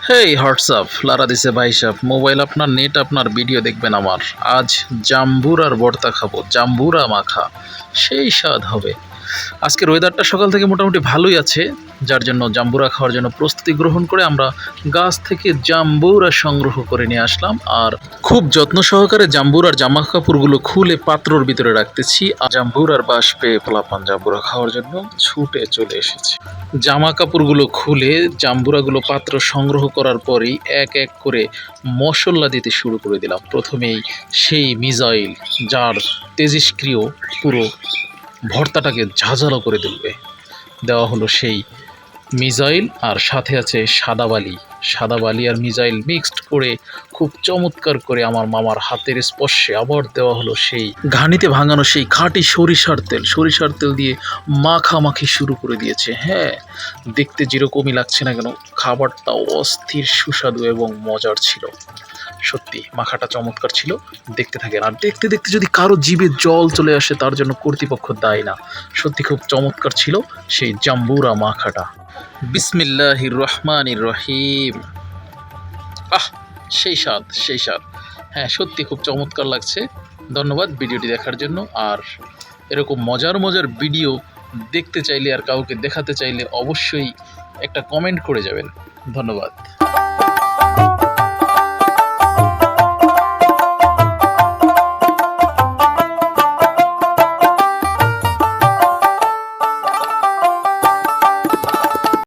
হেই WhatsApp লারা দিছে ভাই সাহেব, মোবাইল আপনার, নেট আপনার, ভিডিও দেখবেন আমার। আজ জাম্বুরার ভর্তা খাবো, জাম্বুরা মাখা, সেই স্বাদ হবে। আজকের ওয়েদারটা সকাল থেকে মোটামুটি ভালোই আছে, যার জন্য জাম্বুরা খাওয়ার জন্য প্রস্তুতি গ্রহণ করে আমরা গাছ থেকে জাম্বুরা সংগ্রহ করে নিয়ে আসলাম। আর খুব যত্ন সহকারে জাম্বুরার জামা কাপড়গুলো খুলে পাত্রর ভিতরে রাখতেছি। আর জাম্বুরার বাস পেয়ে পোলাপান জাম্বুরা খাওয়ার জন্য ছুটে চলে এসেছে। জামা কাপড়গুলো খুলে জাম্বুরাগুলো পাত্র সংগ্রহ করার পরেই এক এক করে মশলা দিতে শুরু করে দিলাম। প্রথমেই সেই মিজাইল, যার তেজস্ক্রিয় পুরো ভর্তাটাকে ঝাঁঝালো করে তুলবে, দেওয়া হলো সেই মিজাইল। আর সাথে আছে সাদা বালি আর মিজাইল মিক্সড করে খুব চমৎকার করে আমার মামার হাতের স্পর্শে আবার দেওয়া হলো সেই ঘানিতে ভাঙানো সেই খাঁটি সরিষার তেল দিয়ে মাখামাখি শুরু করে দিয়েছে। হ্যাঁ, দেখতে যেরকমই লাগছে না কেন, খাবারটা অস্থির সুস্বাদু এবং মজার ছিল। সত্যি মাখাটা চমৎকার ছিল। দেখতে থাকেন, আর দেখতে দেখতে যদি কারো জিভে জল চলে আসে তার জন্য কর্তৃপক্ষ দায়ী না। সত্যি খুব চমৎকার ছিল সেই জাম্বুরা মাখাটা। বিসমিল্লাহির রহমানির রহিম। আহ, সেই স্বাদ। হ্যাঁ, সত্যি খুব চমৎকার লাগছে। ধন্যবাদ ভিডিওটি দেখার জন্য। আর এরকম মজার মজার ভিডিও দেখতে চাইলে আর কাউকে দেখাতে চাইলে অবশ্যই একটা কমেন্ট করে যাবেন। ধন্যবাদ।